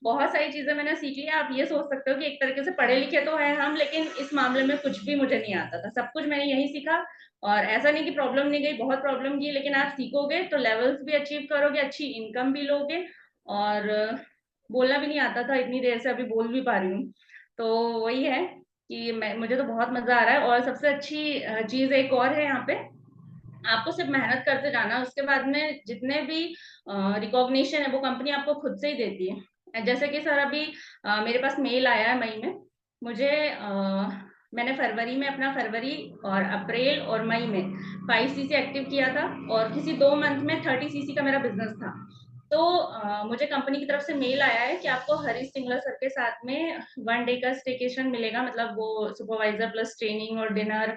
बहुत सारी चीजें मैंने सीख ली। आप ये सोच सकते हो कि एक तरीके से पढ़े लिखे तो है हम, लेकिन इस मामले में कुछ भी मुझे नहीं आता था, सब कुछ मैंने यही सीखा। और ऐसा नहीं कि प्रॉब्लम नहीं गई, बहुत प्रॉब्लम की, लेकिन आप सीखोगे तो लेवल्स भी अचीव करोगे, अच्छी इनकम भी लोगे। और बोलना भी नहीं आता था इतनी देर से, अभी बोल भी पा रही हूँ। तो वही है कि मुझे तो बहुत मजा आ रहा है। और सबसे अच्छी चीज एक और है यहाँ पे, आपको सिर्फ मेहनत करते जाना, उसके बाद में जितने भी रिकॉग्निशन है वो कंपनी आपको खुद से ही देती है। जैसे कि सर अभी मेरे पास मेल आया है मई में, मुझे मैंने फरवरी में अपना फरवरी और अप्रैल और मई में 5cc एक्टिव किया था और किसी 2 मंथ में 30cc का मेरा बिजनेस था। तो मुझे कंपनी की तरफ से मेल आया है कि आपको हरीश सिंगला सर के साथ में 1 डे का स्टेकेशन मिलेगा, मतलब वो सुपरवाइजर प्लस ट्रेनिंग और डिनर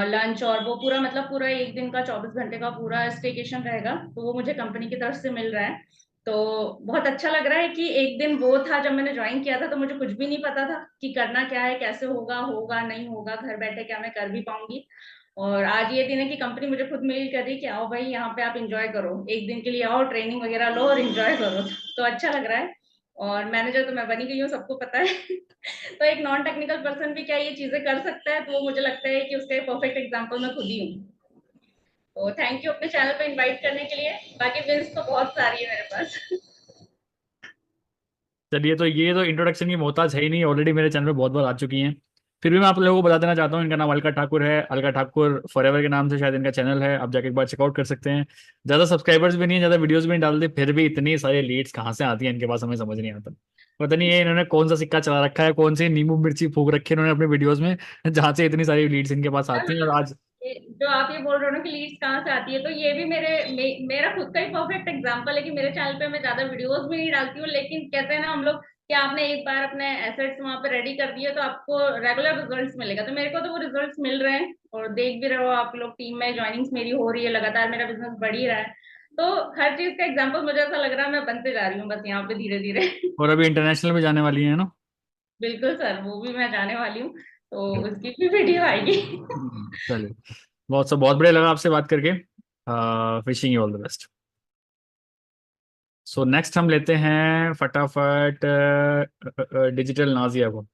लंच और वो पूरा मतलब पूरा 1 दिन का 24 घंटे का पूरा स्टेकेशन रहेगा। तो वो मुझे कंपनी की तरफ से मिल रहा है। तो बहुत अच्छा लग रहा है कि एक दिन वो था जब मैंने ज्वाइन किया था तो मुझे कुछ भी नहीं पता था कि करना क्या है, कैसे होगा, होगा नहीं होगा, घर बैठे क्या मैं कर भी पाऊंगी। और आज ये दिन है कि कंपनी मुझे खुद मेल कर रही है कि आओ भाई यहाँ पे आप एंजॉय करो, एक दिन के लिए आओ, ट्रेनिंग वगैरह लो और एंजॉय करो। तो अच्छा लग रहा है। और मैनेजर तो मैं बनी गई हूँ, सबको पता है। तो एक नॉन टेक्निकल पर्सन भी क्या ये चीजें कर सकता है, तो वो मुझे लगता है कि उसका एक परफेक्ट एग्जाम्पल मैं खुद ही हूँ। तो थैंक यू अपने चैनल पे इन्वाइट करने के लिए। बाकी विंस तो बहुत सारी है मेरे पास। चलिए, तो ये तो इंट्रोडक्शन की मोहताज है ही नहीं, ऑलरेडी मेरे चैनल पे बहुत बार आ चुकी हैं। फिर भी मैं आप लोगों को बता देना चाहता हूँ, इनका नाम अलका ठाकुर है। अलका ठाकुर फॉरएवर के नाम से शायद इनका चैनल है, आप जाके एक बार चेकआउट कर सकते हैं। ज़्यादा सब्सक्राइबर्स भी नहीं है, ज़्यादा वीडियोस भी नहीं डालते, फिर भी इतनी सारी लीड्स कहाँ से आती हैं इनके पास, हमें समझ नहीं आता। पता नहीं ये इन्होंने कौन सा सिक्का चला रखा है, कौन सी नींबू मिर्ची फूक रखी है इन्होंने अपने वीडियोज में, जहाँ से इतनी सारी लीड्स इनके पास आती हैं। और आज जो आप ये बोल रहे हो ना कि लीड्स कहाँ से आती है, तो ये भी मेरा खुद का ही परफेक्ट एग्जांपल है कि मेरे चैनल पे मैं ज्यादा वीडियोस भी नहीं डालती हूँ, लेकिन कहते हैं ना हम लोग कि आपने एक बार अपने एसेट्स वहां पे रेडी कर दिए तो आपको रेगुलर रिजल्ट्स मिलेगा। तो मेरे को तो वो रिजल्ट्स मिल रहे हैं और देख भी रहे हो आप लोग, टीम में ज्वाइनिंग्स मेरी हो रही है, लगातार मेरा बिजनेस बढ़ ही रहा है। तो हर चीज का एग्जाम्पल मुझे ऐसा लग रहा है मैं बनते जा रही हूँ बस यहाँ पे धीरे धीरे। और अभी इंटरनेशनल में जाने वाली है ना। बिल्कुल सर, वो भी मैं जाने वाली हूँ, तो उसकी भी वीडियो आएगी। चलिए, बहुत बढ़िया लगा आपसे बात करके। Wishing you all the best. So next हम लेते हैं फटाफट डिजिटल नाजिया को।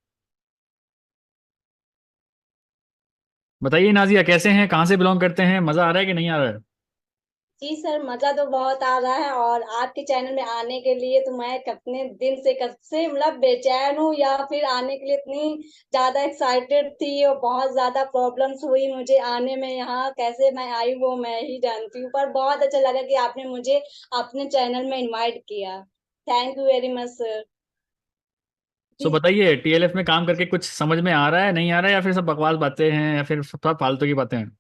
बताइए नाजिया, कैसे हैं, कहाँ से बिलोंग करते हैं, मजा आ रहा है कि नहीं आ रहा है? जी सर, मजा तो बहुत आ रहा है और आपके चैनल में आने के लिए तो मैं कितने दिन से कब से मतलब बेचैन हूँ, या फिर आने के लिए इतनी ज्यादा एक्साइटेड थी और बहुत ज्यादा प्रॉब्लम्स हुई मुझे आने में। यहाँ कैसे मैं आई वो मैं ही जानती हूँ, पर बहुत अच्छा लगा कि आपने मुझे अपने चैनल में इनवाइट किया। Thank you very much sir. So बताइए, टीएलएफ में काम करके कुछ समझ में आ रहा है, नहीं आ रहा है, या फिर सब बकवास बातें हैं, या फिर सब फालतू की बातें हैं?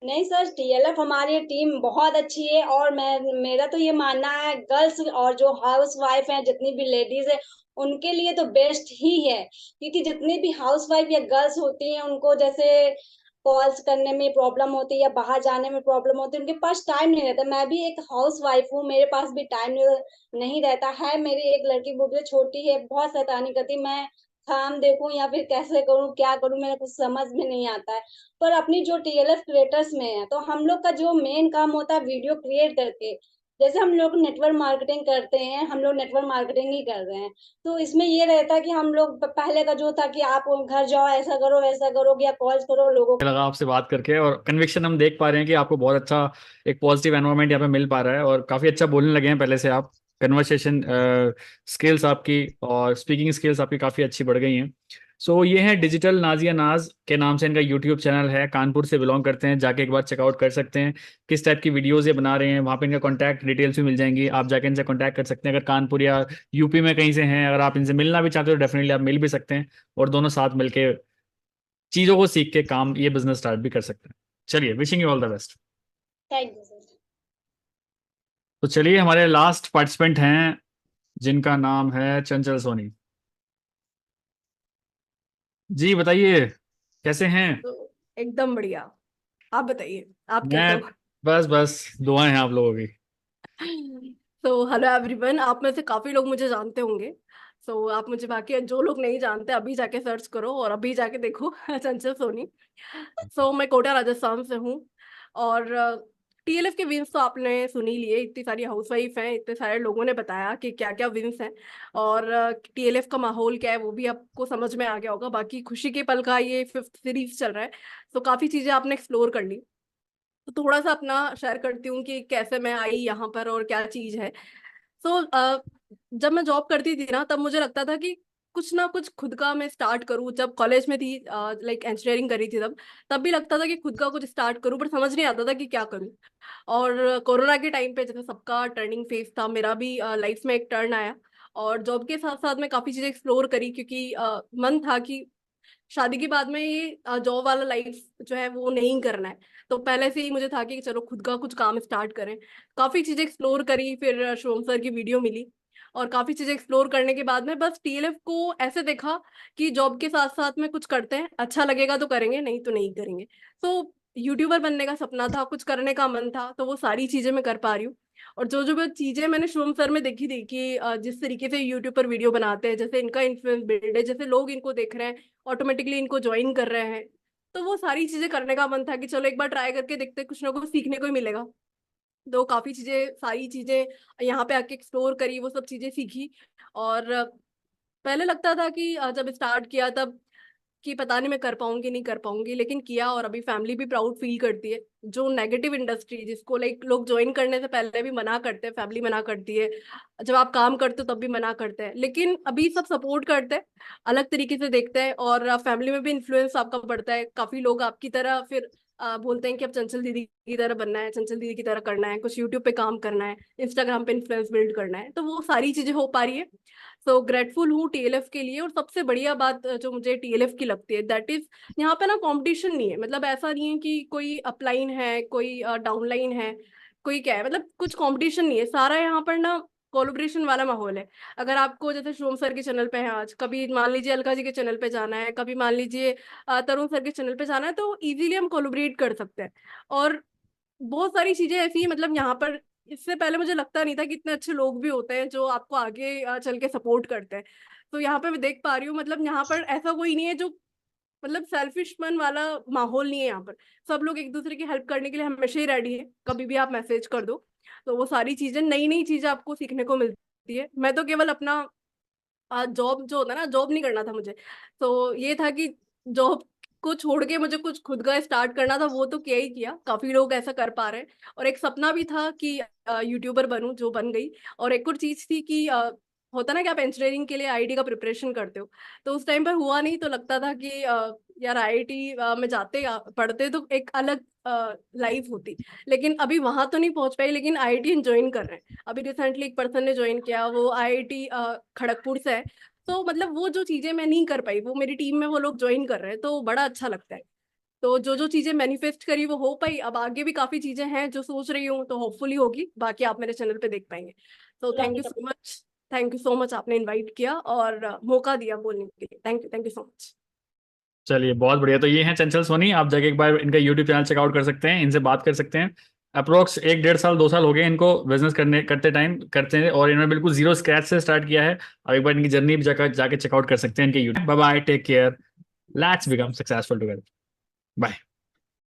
नहीं सर, टीएलएफ हमारी टीम बहुत अच्छी है और मेरा तो ये मानना है गर्ल्स और जो हाउस वाइफ है, जितनी भी लेडीज है, उनके लिए तो बेस्ट ही है। क्योंकि जितनी भी हाउस वाइफ या गर्ल्स होती हैं उनको जैसे कॉल्स करने में प्रॉब्लम होती है या बाहर जाने में प्रॉब्लम होती है, उनके पास टाइम नहीं रहता। मैं भी एक हाउस वाइफ हूँ, मेरे पास भी टाइम नहीं रहता है। मेरी एक लड़की वो भी छोटी है, बहुत शैतानी करती, मैं काम देखूं या फिर कैसे करूं क्या करूं मेरे कुछ समझ में नहीं आता है। पर अपनी जो टीएलएफ क्रिएटर्स में है, तो हम लोग का जो मेन काम होता है वीडियो क्रिएट करके, जैसे हम लोग नेटवर्क मार्केटिंग करते हैं, हम लोग नेटवर्क मार्केटिंग ही कर रहे हैं। तो इसमें ये रहता है कि हम लोग पहले का जो था कि आप घर जाओ, ऐसा करो वैसा करो, या कॉल्स करो लोगों। लगा आपसे बात करके, और कन्विक्शन हम देख पा रहे हैं कि आपको बहुत अच्छा एक पॉजिटिव एनवायरनमेंट यहाँ पे मिल पा रहा है, और काफ़ी अच्छा बोलने लगे हैं पहले से आप। कन्वर्सेशन स्किल्स आपकी और स्पीकिंग स्किल्स आपकी काफ़ी अच्छी बढ़ गई हैं। सो ये है डिजिटल नाजिया नाज के नाम से इनका यूट्यूब चैनल है, कानपुर से बिलोंग करते हैं, जाके एक बार चेकआउट कर सकते हैं किस टाइप की वीडियोज़ ये बना रहे हैं। वहाँ पे इनका कॉन्टैक्ट डिटेल्स भी मिल जाएंगी, आप जाके इनसे कॉन्टैक्ट कर सकते हैं। अगर कानपुर या यूपी में कहीं से हैं, अगर आप इनसे मिलना भी चाहते हो, डेफिनेटली आप मिल भी सकते हैं, और दोनों साथ मिलके चीजों को सीख के काम ये बिजनेस स्टार्ट भी कर सकते हैं। चलिए, wishing you all the best. Thank you sir. तो चलिए, हमारे लास्ट पार्टिसिपेंट हैं जिनका नाम है चंचल सोनी। जी बताइए, कैसे हैं? तो एकदम बढ़िया। आप बताइए, आप कैसे मैं हो? बस दुआएं हैं आप लोगों की। तो हेलो एवरीवन, आप में से काफी लोग मुझे जानते होंगे। तो आप मुझे, बाकी जो लोग नहीं जानते अभी जाके सर्च करो और अभी जाके देखो चंचल सोनी। मैं कोटा राजस्थान से हूँ। और टीएलएफ के विंस तो आपने सुन ही लिए, इतनी सारी हाउसवाइफ हैं, इतने सारे लोगों ने बताया कि क्या क्या विंस हैं, और टीएलएफ का माहौल क्या है वो भी आपको समझ में आ गया होगा। बाकी खुशी के पल का ये 5th सीरीज चल रहा है, तो काफी चीजें आपने एक्सप्लोर कर ली। तो थोड़ा सा अपना शेयर करती हूँ कि कैसे मैं आई यहाँ पर और क्या चीज है। जब मैं जॉब करती थी ना, तब मुझे लगता था कि कुछ ना कुछ खुद का मैं स्टार्ट करूँ। जब कॉलेज में थी, लाइक इंजीनियरिंग करी थी, तब भी लगता था कि खुद का कुछ स्टार्ट करूँ, पर समझ नहीं आता था कि क्या करूँ। और कोरोना के टाइम पे जैसे सबका टर्निंग फेज था, मेरा भी लाइफ में एक टर्न आया, और जॉब के साथ साथ मैं काफी चीजें एक्सप्लोर करी, क्योंकि मन था कि शादी के बाद में ये जॉब वाला लाइफ जो है वो नहीं करना है। तो पहले से ही मुझे था कि चलो खुद का कुछ काम स्टार्ट करें। काफी चीजें एक्सप्लोर करी, फिर शिवम सर की वीडियो मिली और काफी चीजें एक्सप्लोर करने के बाद में बस टीएलएफ को ऐसे देखा कि जॉब के साथ साथ में कुछ करते हैं, अच्छा लगेगा तो करेंगे, नहीं तो नहीं करेंगे। तो यूट्यूबर बनने का सपना था, कुछ करने का मन था, तो वो सारी चीजें मैं कर पा रही हूँ। और जो जो चीजें मैंने शिवम सर में देखी थी कि जिस तरीके से यूट्यूब पर वीडियो बनाते हैं, जैसे इनका इन्फ्लुएंस बिल्ड है, जैसे लोग इनको देख रहे हैं, ऑटोमेटिकली इनको ज्वाइन कर रहे हैं, तो वो सारी चीजें करने का मन था कि चलो एक बार ट्राई करके देखते हैं, कुछ ना कुछ सीखने को ही मिलेगा। तो काफी चीजें, सारी चीजें यहाँ पे आके एक्सप्लोर करी, वो सब चीजें सीखी। और पहले लगता था कि जब स्टार्ट किया तब कि पता नहीं मैं कर पाऊंगी नहीं कर पाऊंगी, लेकिन किया और अभी फैमिली भी प्राउड फील करती है। जो नेगेटिव इंडस्ट्री जिसको लाइक लोग ज्वाइन करने से पहले भी मना करते हैं, फैमिली मना करती है, जब आप काम करते हो तब भी मना करते हैं, लेकिन अभी सब सपोर्ट करते हैं, अलग तरीके से देखते हैं। और फैमिली में भी इन्फ्लुएंस आपका बढ़ता है, काफी लोग आपकी तरह फिर बोलते हैं कि अब चंचल दीदी की तरह बनना है, चंचल दीदी की तरह करना है, कुछ यूट्यूब पे काम करना है, इंस्टाग्राम पे इन्फ्लुएंस बिल्ड करना है, तो वो सारी चीजें हो पा रही है। सो ग्रेटफुल हूँ टीएलएफ के लिए। और सबसे बढ़िया बात जो मुझे टीएलएफ की लगती है दैट इज यहाँ पे ना कंपटीशन नहीं है। मतलब ऐसा नहीं है कि कोई अपलाइन है, कोई डाउनलाइन है, कोई क्या है, मतलब कुछ कंपटीशन नहीं है, सारा यहाँ पर ना कोलैबोरेशन वाला माहौल है। अगर आपको जैसे शिवम सर के चैनल पे है आज, कभी मान लीजिए अलका जी के चैनल पे जाना है, कभी मान लीजिए तरुण सर के चैनल पे जाना है, तो इजीली हम कोलैबोरेट कर सकते हैं। और बहुत सारी चीजें ऐसी हैं, मतलब यहाँ पर इससे पहले मुझे लगता नहीं था कि इतने अच्छे लोग भी होते हैं जो आपको आगे चल के सपोर्ट करते हैं। तो यहाँ पे मैं देख पा रही हूँ, मतलब यहाँ पर ऐसा कोई नहीं है जो, मतलब सेल्फिश मन वाला माहौल नहीं है यहाँ पर। सब लोग एक दूसरे की हेल्प करने के लिए हमेशा ही रेडी है, कभी भी आप मैसेज कर दो। तो वो सारी चीजें, नई नई चीजें आपको सीखने को मिलती है। मैं तो केवल अपना जॉब जो होता है ना, जॉब नहीं करना था मुझे, तो ये था कि जॉब को छोड़ के मुझे कुछ खुद का स्टार्ट करना था, वो तो किया ही किया, काफी लोग ऐसा कर पा रहे हैं। और एक सपना भी था कि यूट्यूबर बनूं, जो बन गई। और एक और चीज थी कि होता ना कि आप इंजीनियरिंग के लिए आईआईटी का प्रिपरेशन करते हो, तो उस टाइम पर हुआ नहीं, तो लगता था कि यार आईआईटी में जाते पढ़ते तो एक अलग लाइफ होती। लेकिन अभी वहां तो नहीं पहुंच पाई, लेकिन आईआईटी ज्वाइन कर रहे हैं। अभी रिसेंटली एक पर्सन ने ज्वाइन किया, वो आईआईटी खड़गपुर से है। तो मतलब वो जो चीजें मैं नहीं कर पाई, वो मेरी टीम में वो लोग ज्वाइन कर रहे हैं, तो बड़ा अच्छा लगता है। तो जो जो चीजें मैनिफेस्ट करी वो हो पाई, अब आगे भी काफी चीजें हैं जो सोच रही हूँ, तो होपफुली होगी, बाकी आप मेरे चैनल पे देख पाएंगे। तो thank you so much, thank you so much, आपने इनवाइट किया और मौका दिया बोलने के लिए। Thank you so much. चलिए बहुत बढ़िया। तो ये हैं चंचल सोनी, आप जाके एक बार इनका यूट्यूब चैनल चेकआउट कर सकते हैं, इनसे बात कर सकते हैं। अप्रोक्स 1-1.5 साल 2 साल हो गए इनको बिजनेस करते टाइम करते हैं, और इन्होंने बिल्कुल जीरो स्क्रैच से स्टार्ट किया है। अब एक बार इनकी जर्नी भी जाके चेकआउट कर सकते हैं इनके YouTube. Bye bye, take care, let's become successful together, bye.